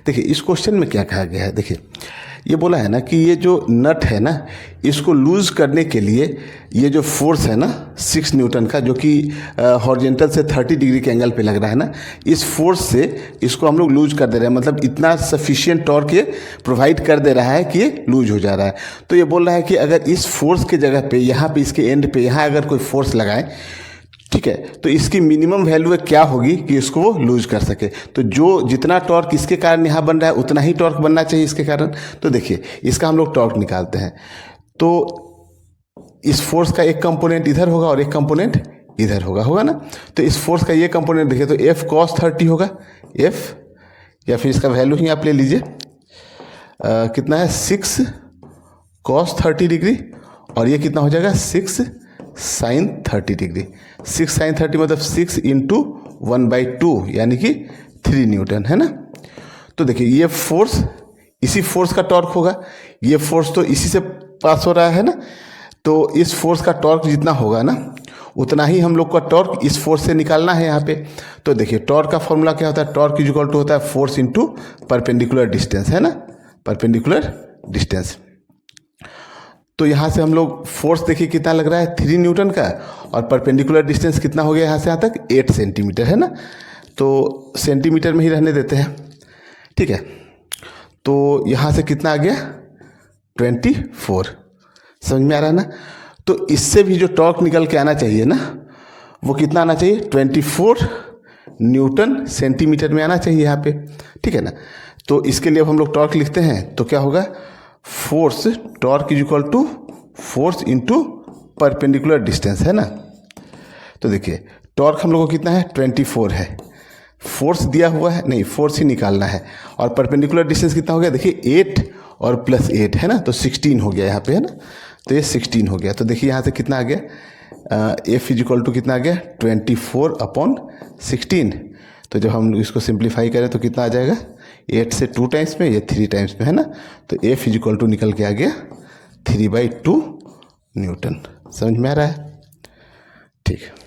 देखिए इस क्वेश्चन में क्या कहा गया है, देखिए ये बोला है ना कि ये जो नट है ना इसको लूज करने के लिए ये जो फोर्स है ना 6 न्यूटन का, जो कि हॉरिजॉन्टल से 30 डिग्री के एंगल पे लग रहा है ना, इस फोर्स से इसको हम लोग लूज कर दे रहे हैं, मतलब इतना सफिशिएंट टॉर्क ये प्रोवाइड कर दे रहा है कि ये लूज हो जा रहा है। तो ये बोल रहा है कि अगर इस फोर्स के जगह पे यहाँ पे इसके एंड पे यहाँ अगर कोई फोर्स लगाए, ठीक है, तो इसकी मिनिमम वैल्यू क्या होगी कि इसको वो लूज कर सके। तो जो जितना टॉर्क इसके कारण यहाँ बन रहा है उतना ही टॉर्क बनना चाहिए इसके कारण। तो देखिए इसका हम लोग टॉर्क निकालते हैं, तो इस फोर्स का एक कंपोनेंट इधर होगा और एक कंपोनेंट इधर होगा ना। तो इस फोर्स का ये कंपोनेंट देखिए तो F cos 30 होगा, F या फिर इसका वैल्यू ही आप ले लीजिए, कितना है 6 cos 30 डिग्री, और ये कितना हो जाएगा 6 sin 30 डिग्री। 6 sin 30 मतलब 6 इंटू 1/2 यानी कि 3 न्यूटन, है ना। तो देखिए ये फोर्स इसी फोर्स का टॉर्क होगा, ये फोर्स तो इसी से पास हो रहा है ना, तो इस फोर्स का टॉर्क जितना होगा ना उतना ही हम लोग का टॉर्क इस फोर्स से निकालना है यहाँ पे। तो देखिए टॉर्क का फॉर्मूला क्या होता है, टॉर्क इज इक्वल टू होता है फोर्स इंटू परपेंडिकुलर डिस्टेंस, है ना, परपेंडिकुलर डिस्टेंस। तो यहाँ से हम लोग फोर्स देखिए कितना लग रहा है 3 न्यूटन का, और परपेंडिकुलर डिस्टेंस कितना हो गया यहाँ से यहाँ तक 8 सेंटीमीटर, है ना। तो सेंटीमीटर में ही रहने देते हैं, ठीक है। तो यहाँ से कितना आ गया 24, समझ में आ रहा है ना। तो इससे भी जो टॉर्क निकल के आना चाहिए ना वो कितना आना चाहिए 24 न्यूटन सेंटीमीटर में आना चाहिए यहाँ पे, ठीक है ना। तो इसके लिए अब हम लोग टॉर्क लिखते हैं, तो क्या होगा force, torque is equal to force into perpendicular distance, है ना। तो देखिए टॉर्क हम लोग को कितना है 24 है, फोर्स दिया हुआ है नहीं, फोर्स ही निकालना है, और परपेंडिकुलर डिस्टेंस कितना हो गया देखिए 8 और प्लस 8, है ना, तो 16 हो गया यहाँ पे, है ना। तो ये 16 हो गया। तो देखिए यहाँ से कितना आ गया F इज इक्वल टू कितना आ गया 24/16। तो जब हम इसको सिंप्लीफाई करें तो कितना आ जाएगा 8 से 2 टाइम्स में, ये 3 टाइम्स में, है ना। तो F इज इक्वल टू निकल के आ गया 3/2 न्यूटन। समझ में आ रहा है, ठीक है।